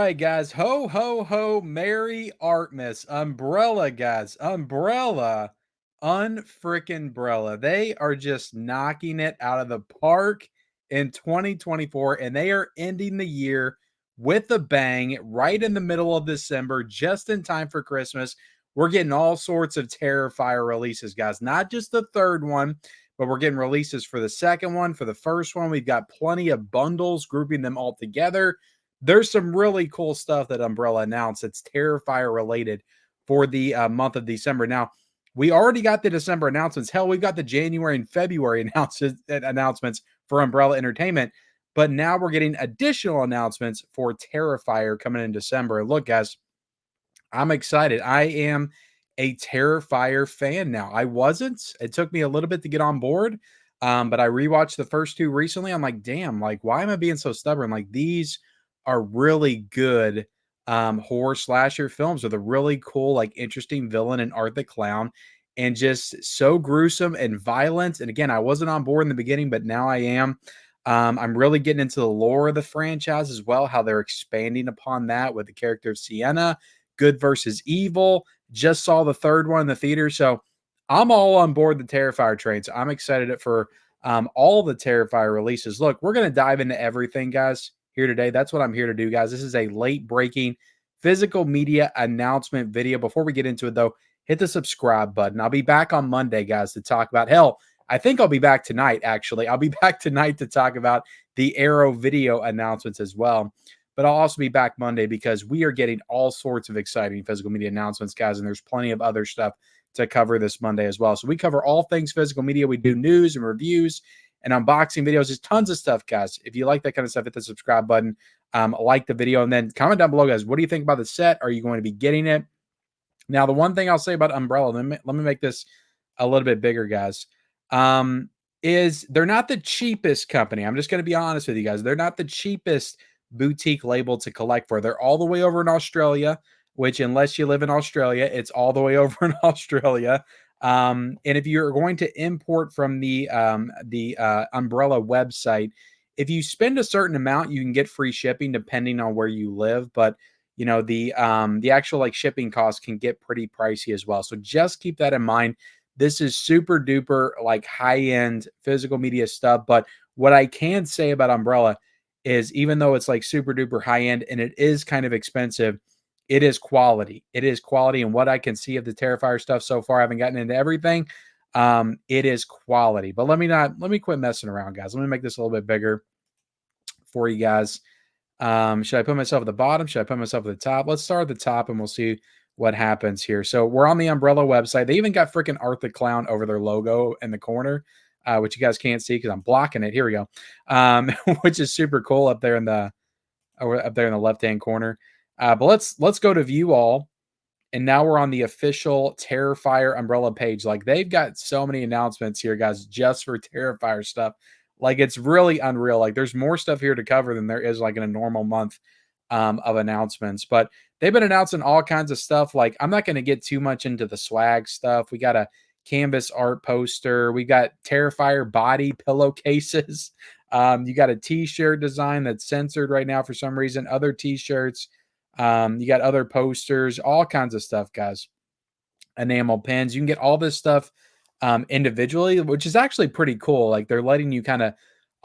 right, guys. Ho, ho, ho. Merry Artmas. Umbrella, guys. Umbrella. Unfrickin' Brella. They are just knocking it out of the park in 2024, and they are ending the year with a bang right in the middle of December, just in time for Christmas. We're getting all sorts of Terrifier releases, guys. Not just the third one, but we're getting releases for the second one, for the first one. We've got plenty of bundles grouping them all together. There's some really cool stuff that Umbrella announced that's Terrifier related for the month of December. Now, we already got the December announcements. Hell, we've got the January and February announcements for Umbrella Entertainment. But now we're getting additional announcements for Terrifier coming in December. And look, guys, I'm excited. I am a Terrifier fan now. I wasn't. It took me a little bit to get on board. But I rewatched the first two recently. I'm like, damn, like, why am I being so stubborn? Like, these are really good horror slasher films with a really cool, like, interesting villain and Art the Clown, and just so gruesome and violent. And again, I wasn't on board in the beginning, but now I am. I'm really getting into the lore of the franchise as well, how they're expanding upon that with the character of Sienna, good versus evil. Just saw the third one in the theater. So I'm all on board the Terrifier train. So I'm excited for all the Terrifier releases. Look, we're going to dive into everything, guys, here today. That's what I'm here to do, guys. This is a late breaking physical media announcement video. Before we get into it, though, hit the subscribe button. I'll be back on Monday, guys, to talk about, hell, I think I'll be back tonight, actually. I'll be back tonight to talk about the Arrow video announcements as well. But I'll also be back Monday because we are getting all sorts of exciting physical media announcements, guys, and there's plenty of other stuff to cover this Monday as well. So we cover all things physical media. We do news and reviews and unboxing videos. There's tons of stuff, guys. If you like that kind of stuff, hit the subscribe button, like the video, and then comment down below, guys. What do you think about the set? Are you going to be getting it? Now, the one thing I'll say about Umbrella, let me make this a little bit bigger, guys, is they're not the cheapest company. I'm just going to be honest with you guys. They're not the cheapest boutique label to collect for. They're all the way over in Australia, which unless you live in Australia, it's all the way over in Australia. And if you're going to import from the Umbrella website, if you spend a certain amount, you can get free shipping depending on where you live. But you know, the actual like shipping costs can get pretty pricey as well. So just keep that in mind. This is super duper like high-end physical media stuff. But what I can say about Umbrella is even though it's like super duper high-end and it is kind of expensive, it is quality. It is quality. And what I can see of the Terrifier stuff so far, I haven't gotten into everything. It is quality. But let me quit messing around, guys. Let me make this a little bit bigger for you guys. Should I put myself at the bottom? Should I put myself at the top? Let's start at the top and we'll see what happens here. So we're on the Umbrella website. They even got freaking Art the Clown over their logo in the corner, which you guys can't see because I'm blocking it. Here we go. Which is super cool up there in the left-hand corner. But let's go to view all. And now we're on the official Terrifier Umbrella page. Like they've got so many announcements here, guys, just for Terrifier stuff. Like it's really unreal. Like there's more stuff here to cover than there is like in a normal month of announcements. But they've been announcing all kinds of stuff. Like I'm not going to get too much into the swag stuff. We got a canvas art poster. We got Terrifier body pillowcases. You got a t-shirt design that's censored right now for some reason. Other t-shirts. You got other posters, all kinds of stuff, guys. Enamel pins. You can get all this stuff individually, which is actually pretty cool. Like they're letting you kind of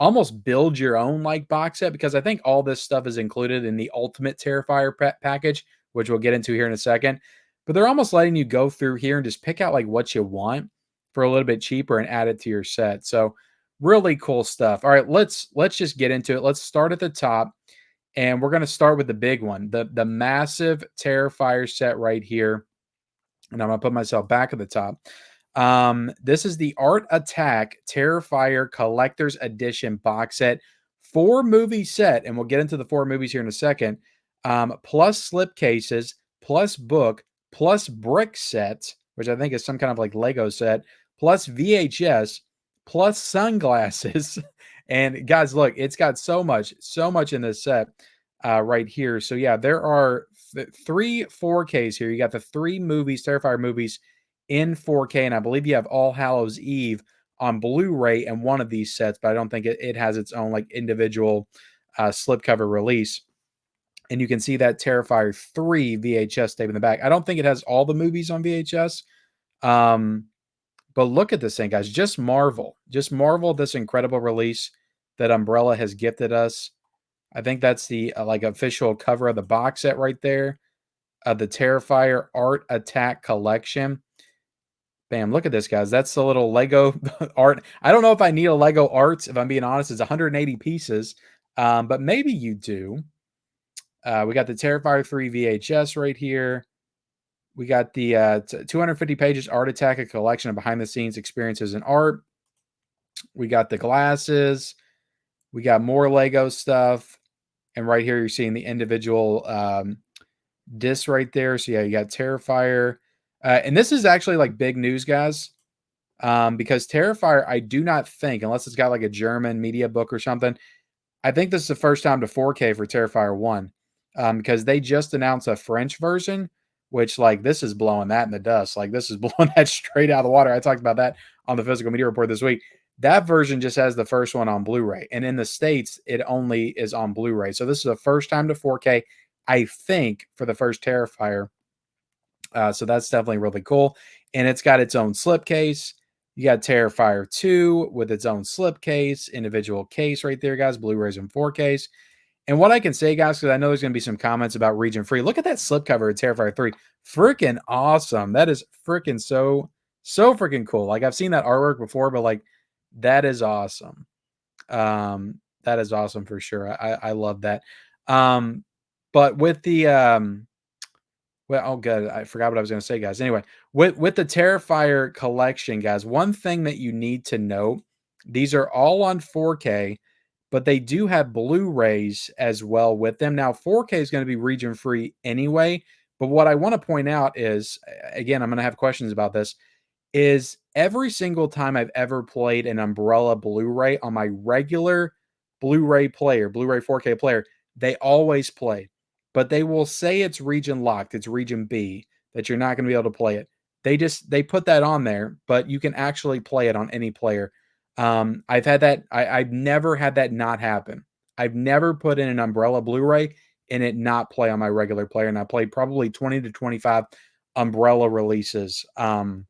almost build your own like box set because I think all this stuff is included in the Ultimate Terrifier package, which we'll get into here in a second. But they're almost letting you go through here and just pick out like what you want for a little bit cheaper and add it to your set. So really cool stuff. All right, let's just get into it. Let's start at the top. And we're going to start with the big one, the massive Terrifier set right here. And I'm going to put myself back at the top. This is the Art Attack Terrifier Collector's Edition box set, 4-movie set. And we'll get into the 4 movies here in a second. Plus slipcases, plus book, plus brick set, which I think is some kind of like Lego set, plus VHS, plus sunglasses. And guys, look, it's got so much in this set right here. So yeah, there are 3 4Ks here. You got the 3 movies, Terrifier movies in 4K, and I believe you have All Hallows Eve on Blu-ray and one of these sets, but I don't think it has its own like individual slipcover release. And you can see that Terrifier 3 VHS tape in the back. I don't think it has all the movies on VHS. But look at this thing, guys. Just marvel. Just marvel at this incredible release that Umbrella has gifted us. I think that's the like official cover of the box set right there. The Terrifier Art Attack Collection. Bam, look at this, guys. That's the little Lego art. I don't know if I need a Lego art, if I'm being honest. It's 180 pieces, but maybe you do. We got the Terrifier 3 VHS right here. We got the 250 pages Art Attack, a collection of behind-the-scenes experiences in art. We got the glasses. We got more Lego stuff. And right here, you're seeing the individual discs right there. So, yeah, you got Terrifier. And this is actually like big news, guys, because Terrifier, I do not think, unless it's got like a German media book or something, I think this is the first time to 4K for Terrifier 1, because they just announced a French version, which, like, this is blowing that in the dust. Like, this is blowing that straight out of the water. I talked about that on the Physical Media Report this week. That version just has the first one on Blu-ray. And in the States, it only is on Blu-ray. So this is the first time to 4K, I think, for the first Terrifier. So that's definitely really cool. And it's got its own slipcase. You got Terrifier 2 with its own slipcase, individual case right there, guys, Blu-rays and 4Ks. And what I can say, guys, because I know there's going to be some comments about region free. Look at that slipcover of Terrifier 3. Freaking awesome. That is freaking so freaking cool. Like, I've seen that artwork before, but like, that is awesome. That is awesome for sure. I love that. But with the well, oh, good. I forgot what I was going to say, guys. Anyway, with the Terrifier collection, guys, one thing that you need to note: these are all on 4K, but they do have Blu-rays as well with them. Now, 4K is going to be region free anyway. But what I want to point out is, again, I'm going to have questions about this. Is every single time I've ever played an Umbrella Blu-ray on my regular Blu-ray player, Blu-ray 4K player, they always play, but they will say it's region locked, it's region B, that you're not going to be able to play it. They put that on there, but you can actually play it on any player. I've had that. I've never had that not happen. I've never put in an Umbrella Blu-ray and it not play on my regular player, and I played probably 20 to 25 Umbrella releases on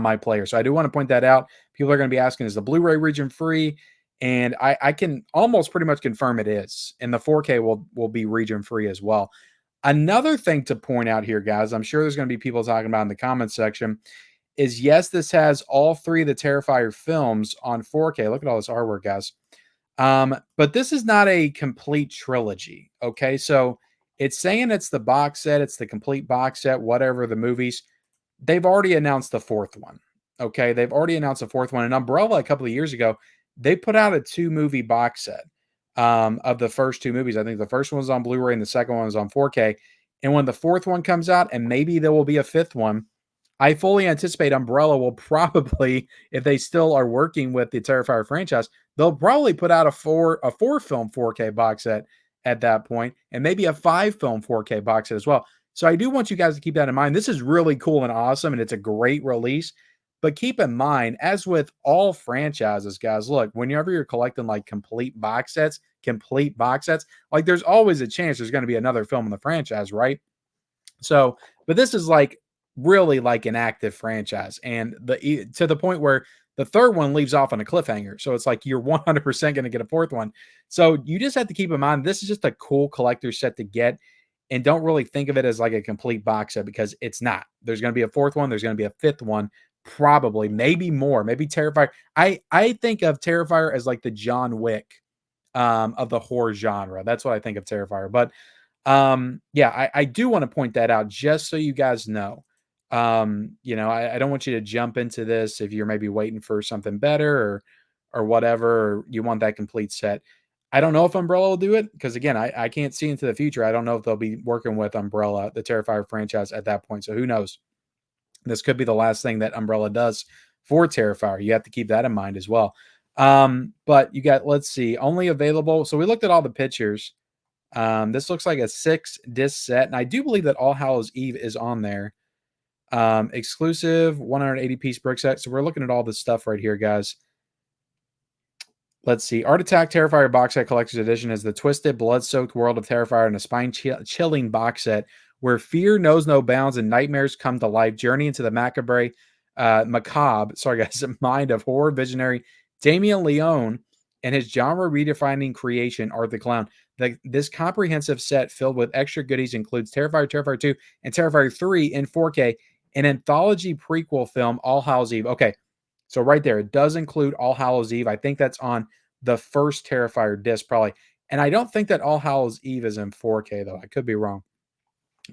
my player. So I do want to point that out. People are going to be asking, is the Blu-ray region free? And I can almost pretty much confirm it is. And the 4K will be region free as well. Another thing to point out here, guys, I'm sure there's going to be people talking about in the comments section, is yes, this has all three of the Terrifier films on 4K. Look at all this artwork, guys. But this is not a complete trilogy. Okay, so it's saying it's the box set, it's the complete box set, whatever the movies. They've already announced the fourth one. Okay, they've already announced the fourth one. And Umbrella, a couple of years ago, they put out a 2-movie box set of the first 2 movies. I think the first one was on Blu-ray and the second one was on 4K. And when the fourth one comes out, and maybe there will be a fifth one, I fully anticipate Umbrella will probably, if they still are working with the Terrifier franchise, they'll probably put out a 4 film 4K box set at that point, and maybe a 5 film 4K box set as well. So I do want you guys to keep that in mind. This is really cool and awesome, and it's a great release. But keep in mind, as with all franchises, guys, look, whenever you're collecting like complete box sets, like there's always a chance there's going to be another film in the franchise, right? So, but this is like really like an active franchise, and to the point where the third one leaves off on a cliffhanger. So it's like you're 100% going to get a fourth one. So you just have to keep in mind this is just a cool collector set to get, and don't really think of it as like a complete box set because it's not. There's going to be a fourth one. There's going to be a fifth one, probably, maybe more, maybe Terrifier. I think of Terrifier as like the John Wick of the horror genre. That's what I think of Terrifier. But yeah, I do want to point that out just so you guys know. You know, I don't want you to jump into this if you're maybe waiting for something better or whatever, or you want that complete set. I don't know if Umbrella will do it because again, I can't see into the future. I don't know if they'll be working with Umbrella, the Terrifier franchise at that point. So who knows? This could be the last thing that Umbrella does for Terrifier. You have to keep that in mind as well. But you got, let's see, only available. So we looked at all the pictures. This looks like a 6-disc set, and I do believe that All Hallows Eve is on there. Exclusive 180-piece brick set. So we're looking at all this stuff right here, guys. Let's see. Art Attack Terrifier box set collector's edition is the twisted, blood-soaked world of Terrifier in a spine-chilling box set where fear knows no bounds and nightmares come to life. Journey into the macabre, sorry guys, mind of horror visionary Damien Leone and his genre-redefining creation, Art the Clown. This comprehensive set filled with extra goodies includes Terrifier, Terrifier 2, and Terrifier 3 in 4K, an anthology prequel film, All Hallows Eve. Okay, so right there, it does include All Hallows Eve. I think that's on the first Terrifier disc, probably. And I don't think that All Hallows Eve is in 4K, though. I could be wrong.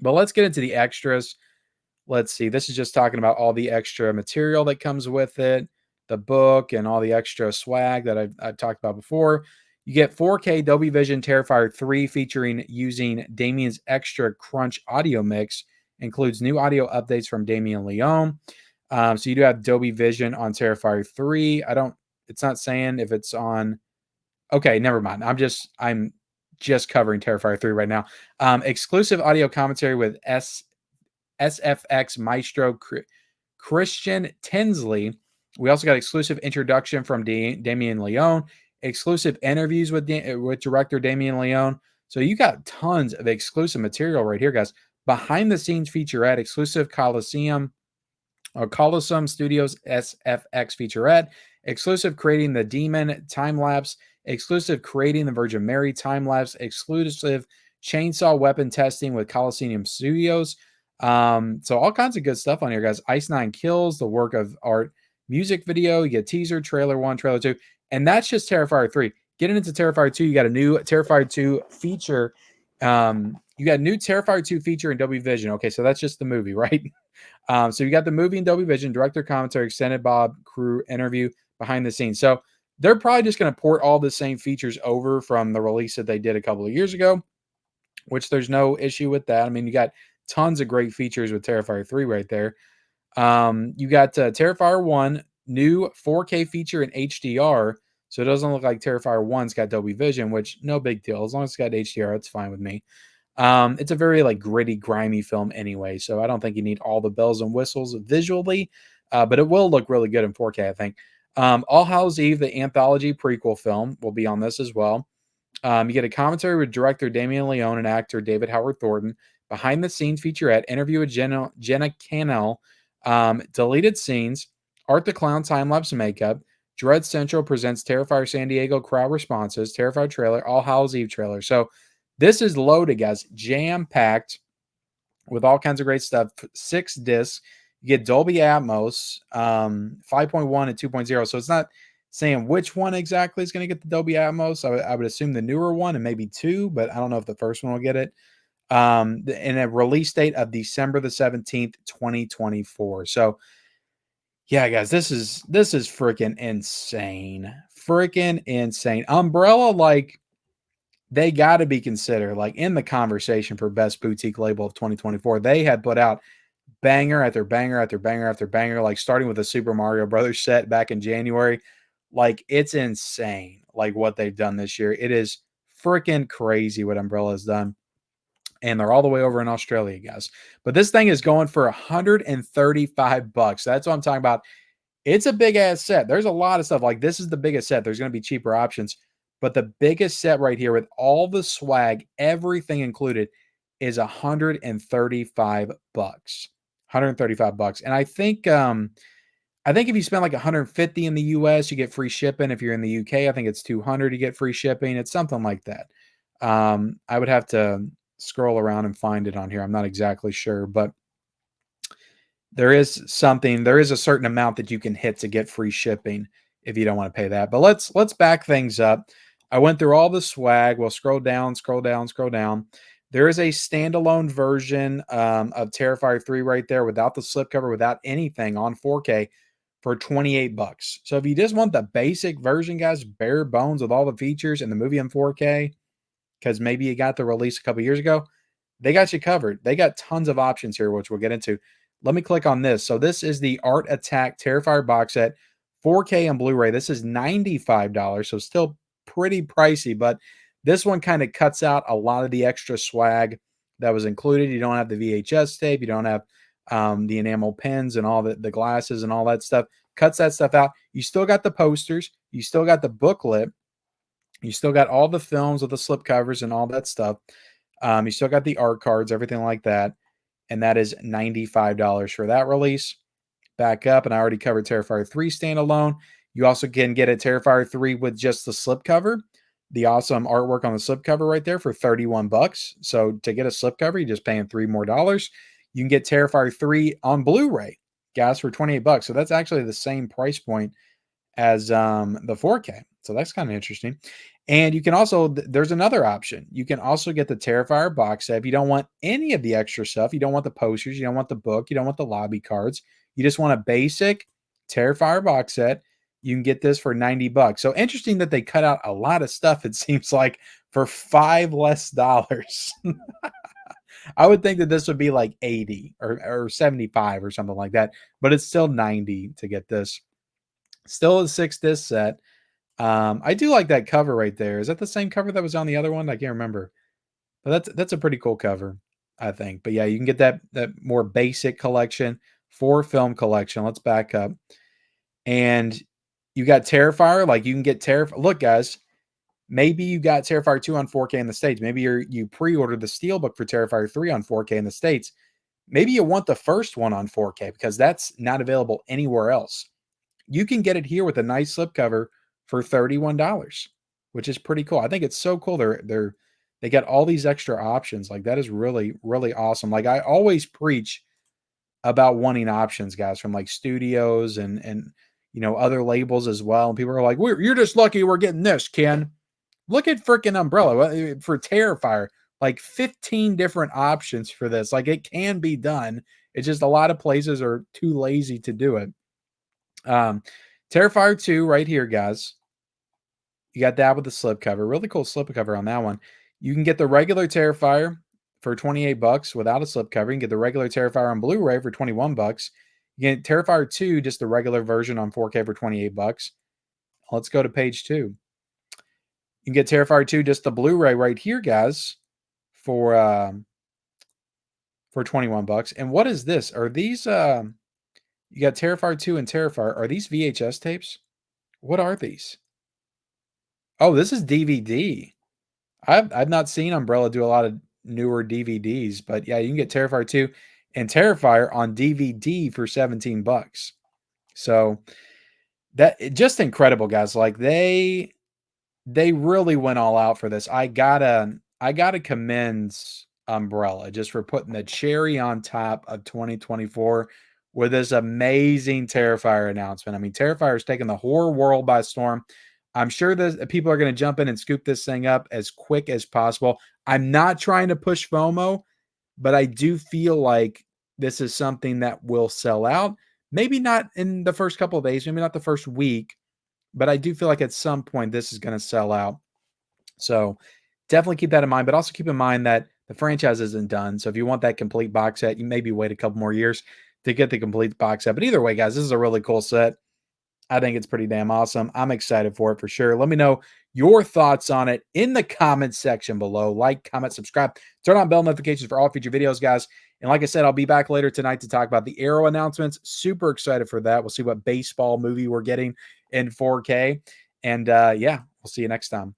But let's get into the extras. Let's see. This is just talking about all the extra material that comes with it, the book, and all the extra swag that I've talked about before. You get 4K Dolby Vision Terrifier 3 featuring using Damien's extra crunch audio mix. Includes new audio updates from Damien Leone. So you do have Dolby Vision on Terrifier 3. It's not saying if it's on. Okay, never mind. I'm just covering Terrifier 3 right now. Exclusive audio commentary with SFX Maestro Christian Tinsley. We also got exclusive introduction from Damien Leone, exclusive interviews with director Damien Leone. So you got tons of exclusive material right here, guys. Behind the scenes featurette, exclusive Coliseum Studios SFX featurette, exclusive creating the Demon time lapse, exclusive creating the Virgin Mary time lapse, exclusive chainsaw weapon testing with Coliseum Studios. So all kinds of good stuff on here, guys. Ice Nine Kills, the work of art music video. You get teaser, trailer 1, trailer 2, and that's just Terrifier 3. Getting into Terrifier 2, you got a new Terrifier 2 feature. You got a new Terrifier 2 feature in Dolby Vision. Okay, so that's just the movie, right? So you got the movie in Dolby Vision, director commentary, extended Bob crew interview, behind the scenes. So they're probably just going to port all the same features over from the release that they did a couple of years ago, which there's no issue with that. I mean, you got tons of great features with Terrifier 3 right there. You got Terrifier 1, new 4K feature in HDR. So it doesn't look like Terrifier 1's got Dolby Vision, which no big deal. As long as it's got HDR, it's fine with me. It's a very like gritty, grimy film anyway, so I don't think you need all the bells and whistles visually, but it will look really good in 4K, I think. All Hallows Eve, the anthology prequel film, will be on this as well. You get a commentary with director Damien Leone and actor David Howard Thornton, behind the scenes featurette, interview with Jenna Cannell, deleted scenes, Art the Clown time lapse makeup, Dread Central presents Terrifier San Diego crowd responses, Terrifier trailer, All Hallows Eve trailer. So this is loaded, guys, jam-packed with all kinds of great stuff. 6 discs. You get Dolby Atmos, 5.1 and 2.0. So it's not saying which one exactly is going to get the Dolby Atmos. I would assume the newer one and maybe 2, but I don't know if the first one will get it. In a release date of December the 17th, 2024. So yeah, guys, this is freaking insane. Freaking insane. Umbrella, like, they got to be considered like in the conversation for best boutique label of 2024. They had put out banger after banger after banger after banger, like starting with the Super Mario Brothers set back in January. Like, it's insane, like what they've done this year. It is freaking crazy what Umbrella has done. And they're all the way over in Australia, guys. But this thing is going for $135. That's what I'm talking about. It's a big ass set. There's a lot of stuff. Like, this is the biggest set. There's going to be cheaper options. But the biggest set right here with all the swag, everything included, is $135. $135. And I think if you spend like 150 in the US, you get free shipping. If you're in the UK, I think it's 200, you get free shipping. It's something like that. I would have to scroll around and find it on here. I'm not exactly sure, but there is a certain amount that you can hit to get free shipping if you don't want to pay that. But let's back things up. I went through all the swag. We'll scroll down, scroll down, scroll down. There is a standalone version of Terrifier 3 right there without the slipcover, without anything, on 4K for $28. So if you just want the basic version, guys, bare bones with all the features and the movie in 4K, because maybe you got the release a couple years ago, they got you covered. They got tons of options here, which we'll get into. Let me click on this. So this is the Art Attack Terrifier box set, 4K and Blu-ray. This is $95, so still pretty pricey, but this one kind of cuts out a lot of the extra swag that was included. You don't have the VHS tape. You don't have the enamel pins and all the glasses and all that stuff. Cuts that stuff out. You still got the posters. You still got the booklet. You still got all the films with the slip covers and all that stuff. You still got the art cards, everything like that. And that is $95 for that release. Back up, and I already covered Terrifier 3 standalone. You also can get a Terrifier 3 with just the slipcover. The awesome artwork on the slipcover right there for 31 bucks. So to get a slipcover, you're just paying $3 more. You can get Terrifier 3 on Blu-ray, guys, for 28 bucks. So that's actually the same price point as the 4K. So that's kind of interesting. And you can also, there's another option. You can also get the Terrifier box set. If you don't want any of the extra stuff, you don't want the posters, you don't want the book, you don't want the lobby cards, you just want a basic Terrifier box set, you can get this for 90 bucks. So interesting that they cut out a lot of stuff, it seems like, for $5 less. I would think that this would be like 80 or 75 or something like that, but it's still 90 to get this. Still a 6 disc set. I do like that cover right there. Is that the same cover that was on the other one? I can't remember. But that's a pretty cool cover, I think. But yeah, you can get that more basic collection, 4-film collection. Let's back up. And you got Terrifier. Like, you can get Terrifier. Look, guys, maybe you got Terrifier 2 on 4K in the States. Maybe you pre-ordered the Steelbook for Terrifier 3 on 4K in the States. Maybe you want the first one on 4K because that's not available anywhere else. You can get it here with a nice slipcover for $31, which is pretty cool. I think it's so cool. They got all these extra options. Like, that is really, really awesome. Like, I always preach about wanting options, guys, from like studios and other labels as well. And people are like, you're just lucky we're getting this, Ken. Look at freaking Umbrella for Terrifier. Like 15 different options for this. Like, it can be done. It's just a lot of places are too lazy to do it. Terrifier 2 right here, guys. You got that with the slipcover. Really cool slipcover on that one. You can get the regular Terrifier for 28 bucks without a slipcover. You can get the regular Terrifier on Blu-ray for 21 bucks. You get Terrifier 2, just the regular version on 4K for 28 bucks. Let's go to page 2. You can get Terrifier 2, just the Blu-ray right here, guys, for 21 bucks. And what is this? Are these you got Terrifier 2 and Terrifier. Are these VHS tapes? What are these? Oh, this is DVD. I've not seen Umbrella do a lot of newer DVDs, but yeah, you can get Terrifier 2 and Terrifier on DVD for 17 bucks. So that just incredible, guys. Like, they really went all out for this. I gotta commend Umbrella just for putting the cherry on top of 2024 with this amazing Terrifier announcement. I mean, Terrifier is taking the horror world by storm. I'm sure that people are going to jump in and scoop this thing up as quick as possible. I'm not trying to push FOMO, but I do feel like this is something that will sell out. Maybe not in the first couple of days, maybe not the first week, but I do feel like at some point this is going to sell out. So definitely keep that in mind, but also keep in mind that the franchise isn't done. So if you want that complete box set, you maybe wait a couple more years to get the complete box set. But either way, guys, this is a really cool set. I think it's pretty damn awesome. I'm excited for it for sure. Let me know your thoughts on it in the comments section below. Like, comment, subscribe, turn on bell notifications for all future videos, guys. And like I said, I'll be back later tonight to talk about the Arrow announcements. Super excited for that. We'll see what baseball movie we're getting in 4K. And yeah, we'll see you next time.